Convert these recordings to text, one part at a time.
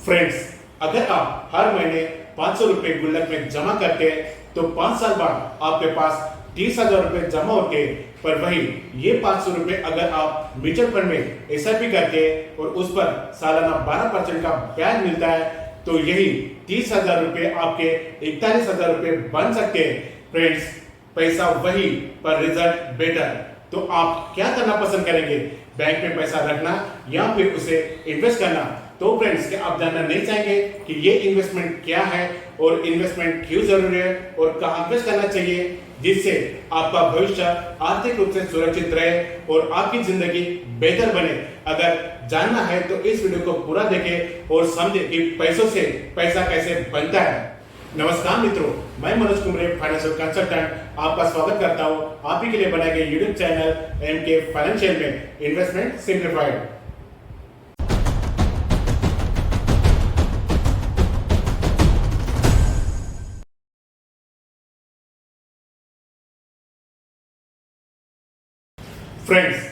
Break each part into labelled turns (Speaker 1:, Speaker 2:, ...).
Speaker 1: Friends, अगर आप हर महीने 500 रुपए गुल्लक में जमा करते हैं तो 5 साल बाद आपके पास 30,000 रुपए जमा होते हैं। पर वही ये 500 रुपए अगर आप म्यूचुअल फंड में एसआईपी करते हैं और उस पर सालाना 12% का ब्याज मिलता है तो यही 30,000 रुपए आपके 41,000 रुपए बन सकते हैं। फ्रेंड्स, पैसा वही पर रिजल्ट बेटर। तो आप क्या करना पसंद करेंगे, बैंक में पैसा रखना या फिर उसे इन्वेस्ट करना? तो फ्रेंड्स, क्या आप जानना नहीं चाहेंगे कि ये इन्वेस्टमेंट क्या है और इन्वेस्टमेंट क्यों जरूरी है और कहाँ इन्वेस्ट करना चाहिए, जिससे आपका भविष्य आर्थिक रूप से सुरक्षित रहे और आपकी जिंदगी बेहतर बने? अगर जानना है तो इस वीडियो को पूरा देखें और समझें कि पैसों से पैसा कैसे बनता है। नमस्कार मित्रों, मैं मनोज कुमरे, फाइनेंशियल कंसल्टेंट, आपका स्वागत करता हूं आप ही के लिए बनाए गए यूट्यूब चैनल एमके फाइनेंशियल में इन्वेस्टमेंट सिंप्लीफाइड। फ्रेंड्स,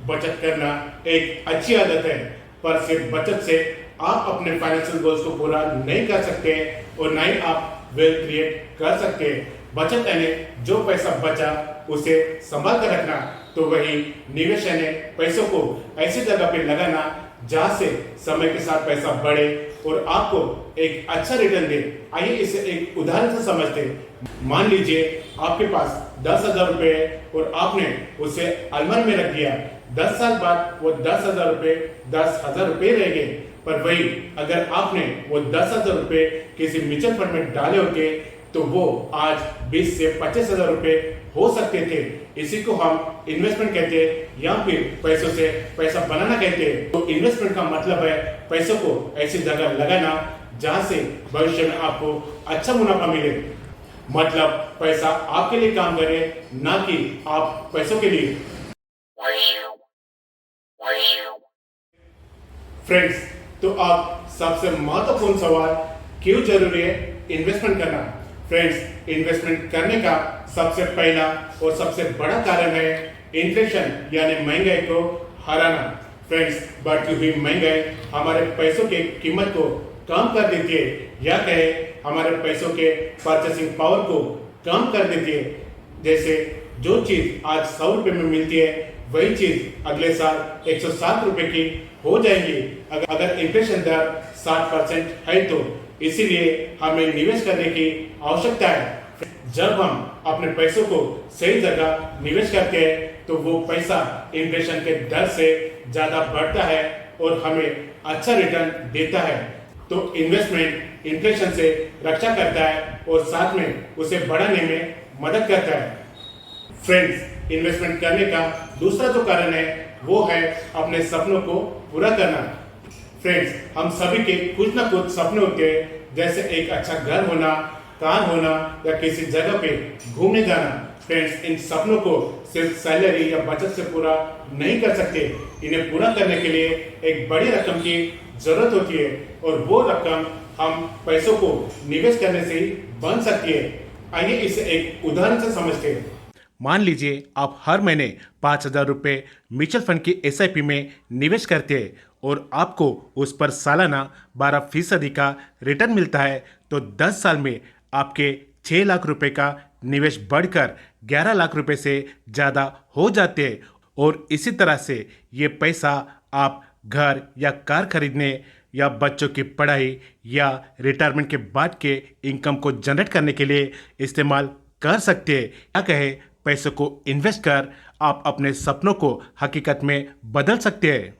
Speaker 1: बचत करना एक अच्छी आदत है, पर सिर्फ बचत से आप अपने फाइनेंशियल गोल्स को पूरा नहीं कर सकते और ना ही आप वेल्थ क्रिएट कर सकते। बचत यानी जो पैसा बचा उसे संभाल कर रखना, तो वही निवेश यानी पैसों को ऐसी जगह पे लगाना जहां से समय के साथ पैसा बढ़े और आपको एक अच्छा रिटर्न दे। आइए इसे एक उदाहरण से समझते हैं। मान लीजिए आपके पास 10,000 रुपए है और आपने उसे अलमारी में रख दिया। 10 साल बाद वो 10,000 रुपए 10,000 रुपए रह गए। पर वही अगर आपने वो 10,000 रुपए किसी म्यूचुअल फंड में डाले होते तो वो आज 20 से 25,000 रुपए हो सकते थे। इसी को हम इन्वेस्टमेंट कहते हैं या फिर पैसों से पैसा बनाना कहते हैं। तो इन्वेस्टमेंट का मतलब है पैसों को ऐसी जगह लगाना जहां से भविष्य में आपको अच्छा मुनाफा मिले। मतलब पैसा आपके लिए काम करे, ना कि आप पैसों के लिए। फ्रेंड्स, तो अब सबसे महत्वपूर्ण सवाल, क्यों जरूरी है इन्वेस्टमेंट करना? फ्रेंड्स, इन्वेस्टमेंट करने का सबसे पहला और सबसे बड़ा कारण है इन्फ्लेशन यानी महंगाई को हराना। फ्रेंड्स, बढ़ती हुई महंगाई हमारे पैसों की कीमत को कम कर देती है, या कहे हमारे पैसों के परचेसिंग पावर को कम कर देती है। जैसे जो चीज आज 100 रुपए में मिलती है वही चीज अगले साल 107 रुपए की हो जाएगी अगर इन्फ्लेशन दर 60% है तो। इसीलिए हमें निवेश करने की आवश्यकता है। जब हम अपने पैसों को सही जगह निवेश करते हैं तो वो पैसा इन्फ्लेशन के दर से ज्यादा बढ़ता है और हमें अच्छा रिटर्न देता है। तो इन्वेस्टमेंट इन्फ्लेशन से रक्षा करता है और साथ में उसे बढ़ाने में मदद करता है। फ्रेंड्स, इन्वेस्टमेंट करने का दूसरा जो कारण है वो है अपने सपनों को पूरा करना। फ्रेंड्स, हम सभी के कुछ ना कुछ सपने होते हैं, जैसे एक अच्छा घर होना, कार होना या किसी जगह पे घूमने जाना। फ्रेंड्स, इन सपनों को सिर्फ सैलरी या बचत से पूरा नहीं कर सकते। इन्हें पूरा करने के लिए एक बड़ी रकम की जरूरत होती है और वो रकम हम पैसों को निवेश करने से ही बन सकती है। आइए इसे एक उदाहरण से समझते हैं।
Speaker 2: मान लीजिए आप हर महीने 5,000 रुपये म्यूचुअल फंड की एसआईपी में निवेश करते हैं और आपको उस पर सालाना 12% का रिटर्न मिलता है, तो 10 साल में आपके 6 लाख रुपए का निवेश बढ़कर 11 लाख रुपए से ज़्यादा हो जाते हैं। और इसी तरह से ये पैसा आप घर या कार खरीदने या बच्चों की पढ़ाई या रिटायरमेंट के बाद के इनकम को जनरेट करने के लिए इस्तेमाल कर सकते हैं। क्या कहे, पैसों को इन्वेस्ट कर आप अपने सपनों को हकीकत में बदल सकते हैं।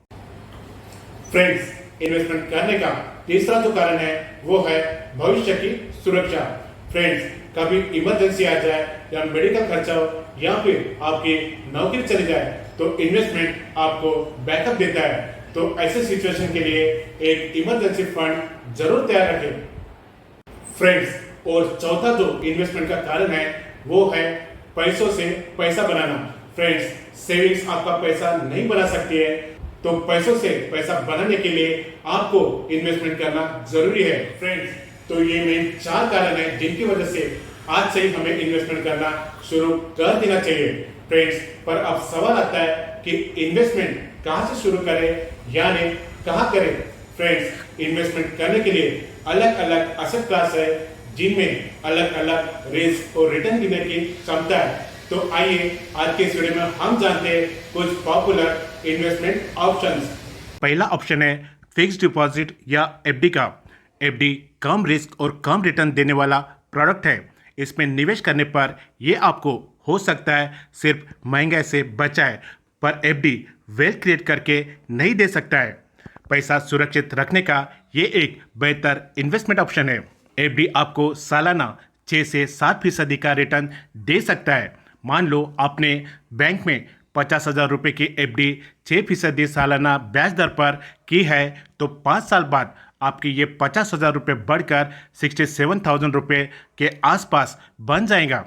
Speaker 1: फ्रेंड्स, इन्वेस्टमेंट करने का तीसरा जो कारण है वो है भविष्य की सुरक्षा। फ्रेंड्स, कभी इमरजेंसी आ जाए या मेडिकल खर्चा हो या फिर आपकी नौकरी चली जाए तो इन्वेस्टमेंट आपको बैकअप देता है। तो ऐसे सिचुएशन के लिए एक इमरजेंसी फंड जरूर तैयार रखें। फ्रेंड्स, और चौथा जो इन्वेस्टमेंट का कारण है वो है पैसों से पैसा बनाना। फ्रेंड्स, सेविंग्स आपका पैसा नहीं बना सकती है, तो पैसों से पैसा बनाने के लिए आपको इन्वेस्टमेंट करना जरूरी है। फ्रेंड्स, तो ये मेन 4 कारण है जिनकी वजह से आज से ही हमें इन्वेस्टमेंट करना शुरू कर देना चाहिए। फ्रेंड्स, पर अब सवाल आता है कि इन्वेस्टमेंट कहां से शुरू करें, यानी कहां करें? फ्रेंड्स, इन्वेस्टमेंट करने के लिए अलग अलग एसेट क्लास है जिनमें अलग अलग रिस्क और रिटर्न देने की क्षमता है। तो आइए आज के इस वीडियो में हम जानते हैं कुछ पॉपुलर इन्वेस्टमेंट ऑप्शंस।
Speaker 2: पहला ऑप्शन है फिक्स्ड डिपॉजिट या एफडी का। एफडी कम रिस्क और कम रिटर्न देने वाला प्रोडक्ट है। इसमें निवेश करने पर यह आपको हो सकता है सिर्फ महंगाई से बचाए, पर एफडी वेल्थ क्रिएट करके नहीं दे सकता है। पैसा सुरक्षित रखने का ये एक बेहतर इन्वेस्टमेंट ऑप्शन है। एफडी आपको सालाना 6 से 7% का रिटर्न दे सकता है। मान लो आपने बैंक में 50,000 रुपये की एफडी 6% सालाना ब्याज दर पर की है, तो 5 साल बाद आपकी ये 50,000 रुपये बढ़कर 67,000 रुपये के आसपास बन जाएगा।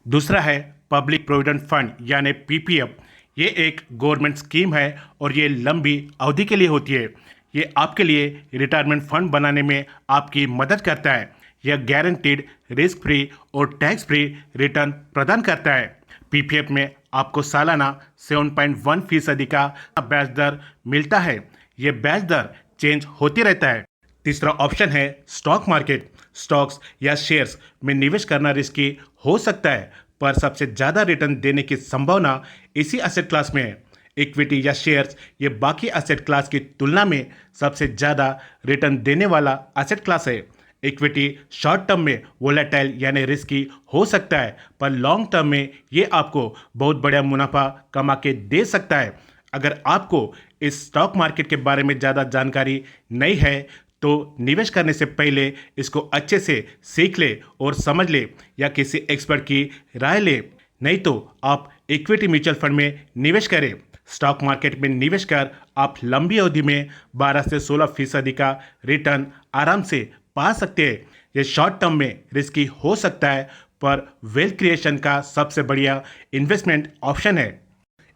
Speaker 2: दूसरा है पब्लिक प्रोविडेंट फंड यानी पीपीएफ। ये एक गवर्नमेंट स्कीम है और ये लंबी अवधि के लिए होती है। ये आपके लिए रिटायरमेंट फंड बनाने में आपकी मदद करता है। यह गारंटीड रिस्क फ्री और टैक्स फ्री रिटर्न प्रदान करता है। पीपीएफ में आपको सालाना 7.1% का ब्याज दर मिलता है। यह ब्याज दर चेंज होती रहता है। तीसरा ऑप्शन है स्टॉक मार्केट। स्टॉक्स या शेयर्स में निवेश करना रिस्की हो सकता है, पर सबसे ज़्यादा रिटर्न देने की संभावना इसी एसेट क्लास में है। इक्विटी या शेयर्स ये बाकी एसेट क्लास की तुलना में सबसे ज़्यादा रिटर्न देने वाला एसेट क्लास है। इक्विटी शॉर्ट टर्म में वोलेटाइल यानी रिस्की हो सकता है, पर लॉन्ग टर्म में ये आपको बहुत बड़ा मुनाफा कमा के दे सकता है। अगर आपको इस स्टॉक मार्केट के बारे में ज़्यादा जानकारी नहीं है तो निवेश करने से पहले इसको अच्छे से सीख ले और समझ ले या किसी एक्सपर्ट की राय ले। नहीं तो आप इक्विटी म्यूचुअल फंड में निवेश करें। स्टॉक मार्केट में निवेश कर आप लंबी अवधि में 12 से 16% का रिटर्न आराम से पा सकते हैं। ये शॉर्ट टर्म में रिस्की हो सकता है, पर वेल्थ क्रिएशन का सबसे बढ़िया इन्वेस्टमेंट ऑप्शन है।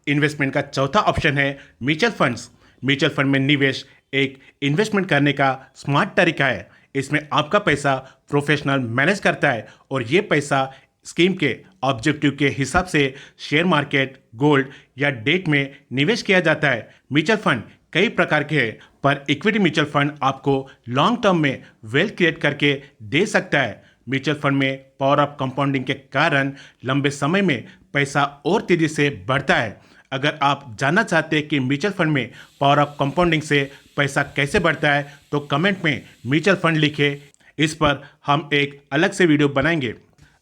Speaker 2: इन्वेस्टमेंट का चौथा ऑप्शन है म्यूचुअल फंड्स। म्यूचुअल फंड में निवेश एक इन्वेस्टमेंट करने का स्मार्ट तरीका है। इसमें आपका पैसा प्रोफेशनल मैनेज करता है और ये पैसा स्कीम के ऑब्जेक्टिव के हिसाब से शेयर मार्केट, गोल्ड या डेट में निवेश किया जाता है। म्यूचुअल फंड कई प्रकार के हैं, पर इक्विटी म्यूचुअल फंड आपको लॉन्ग टर्म में वेल्थ क्रिएट करके दे सकता है। म्यूचुअल फंड में पावर ऑफ कंपाउंडिंग के कारण लंबे समय में पैसा और तेजी से बढ़ता है। अगर आप जानना चाहते हैं कि म्यूचुअल फंड में पावर ऑफ कंपाउंडिंग से पैसा कैसे बढ़ता है, तो कमेंट में म्यूचुअल फंड लिखें। इस पर हम एक अलग से वीडियो बनाएंगे।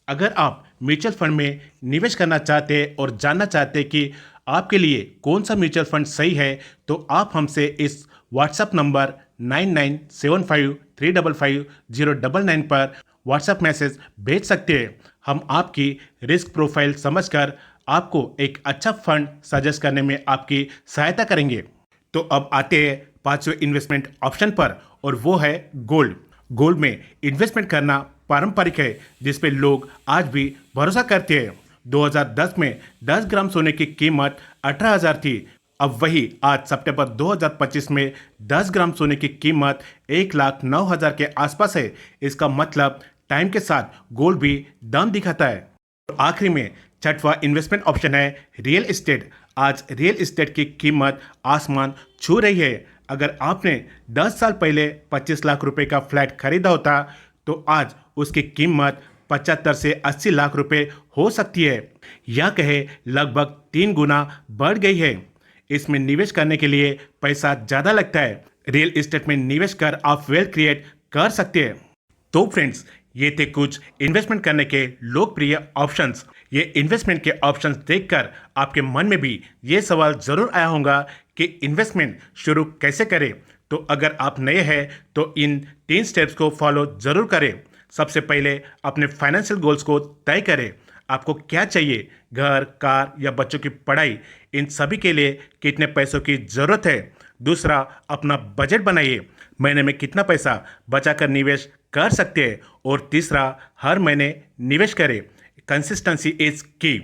Speaker 2: अगर आप म्यूचुअल फंड में निवेश करना चाहते हैं और जानना चाहते हैं कि आपके लिए कौन सा म्यूचुअल फंड सही है, तो आप हमसे इस व्हाट्सएप नंबर 9975535099 पर व्हाट्सएप मैसेज भेज सकते हैं। हम आपकी रिस्क प्रोफाइल समझकर आपको एक अच्छा फंड सजेस्ट करने में आपकी सहायता करेंगे। तो अब आते हैं पांचवें इन्वेस्टमेंट ऑप्शन पर, और वो है गोल्ड। गोल्ड में इन्वेस्टमेंट करना पारंपरिक है, जिस पे लोग आज भी भरोसा करते हैं। 2010 में 10 ग्राम सोने की कीमत 18,000 थी। अब वही आज सितंबर 2025 में 10 ग्राम सोने की कीमत 1,09,000 के आसपास है। इसका मतलब टाइम के साथ गोल्ड भी दम दिखाता है। और आखिरी में छठवां इन्वेस्टमेंट ऑप्शन है रियल एस्टेट। आज रियल एस्टेट की कीमत आसमान छू रही है। अगर आपने 10 साल पहले 25 लाख रुपए का फ्लैट खरीदा होता, तो आज उसकी कीमत 75 से 80 लाख रुपए हो सकती है, या कहे लगभग 3 गुना बढ़ गई है। इसमें निवेश करने के लिए पैसा ज़्यादा लगता है। रियल एस्टेट में निवेश कर आप वेल्थ क्रिएट कर सकते हैं। तो फ्रेंड्स, ये थे कुछ इन्वेस्टमेंट करने के लोकप्रिय ऑप्शंस। ये इन्वेस्टमेंट के ऑप्शंस देखकर आपके मन में भी ये सवाल ज़रूर आया होगा कि इन्वेस्टमेंट शुरू कैसे करें। तो अगर आप नए हैं तो इन 3 स्टेप्स को फॉलो ज़रूर करें। सबसे पहले अपने फाइनेंशियल गोल्स को तय करें। आपको क्या चाहिए, घर, कार या बच्चों की पढ़ाई, इन सभी के लिए कितने पैसों की ज़रूरत है। दूसरा, अपना बजट बनाइए, महीने में कितना पैसा बचाकर निवेश कर सकते हैं। और तीसरा, हर महीने निवेश करें। कंसिस्टेंसी इज की।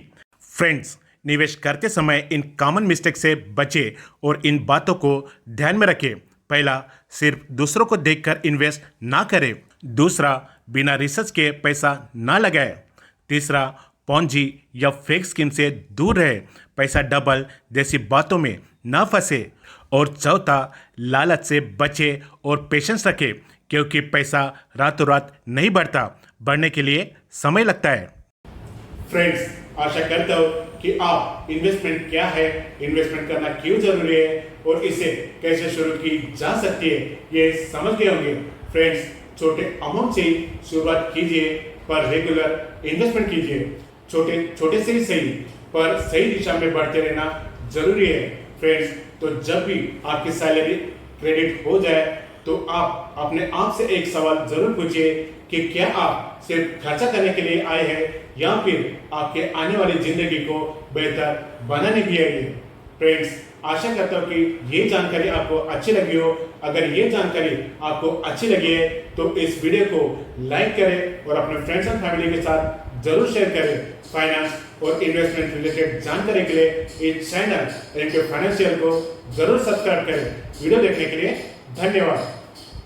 Speaker 2: फ्रेंड्स, निवेश करते समय इन कॉमन मिस्टेक से बचें और इन बातों को ध्यान में रखें। पहला, सिर्फ दूसरों को देखकर इन्वेस्ट ना करें। दूसरा, बिना रिसर्च के पैसा ना लगाएं। तीसरा, पॉन्जी या फेक स्कीम से दूर रहे। पैसा डबल जैसी बातों में ना फंसे। और चौथा, लालच से बचे और पेशेंस रखें, क्योंकि पैसा रातों रात नहीं बढ़ता, बढ़ने के लिए समय लगता है।
Speaker 1: फ्रेंड्स, आशा करता हूँ कि आप इन्वेस्टमेंट क्या है, इन्वेस्टमेंट करना क्यों जरूरी है और इसे कैसे शुरू की जा सकती है, ये समझ गए होंगे। फ्रेंड्स, छोटे अमाउंट से ही शुरुआत कीजिए, पर रेगुलर इन्वेस्टमेंट कीजिए। छोटे छोटे से ही सही, पर सही दिशा में बढ़ते रहना जरूरी है। फ्रेंड्स, तो जब भी आपकी सैलरी क्रेडिट हो जाए तो आप अपने आप से एक सवाल जरूर पूछिए कि क्या आप सिर्फ खर्चा करने के लिए आए हैं या फिर आपके आने वाली जिंदगी को बेहतर बनाने के लिए आए हैं। फ्रेंड्स, आशा करता हूँ कि ये जानकारी आपको अच्छी लगी हो। अगर ये जानकारी आपको अच्छी लगी है तो इस वीडियो को लाइक करें और अपने फ्रेंड्स एंड फैमिली के साथ जरूर शेयर करें। फाइनेंस और इन्वेस्टमेंट रिलेटेड जानकारी के लिए इस चैनल फाइनेंशियल को जरूर सब्सक्राइब करें। वीडियो देखने के लिए धन्यवाद।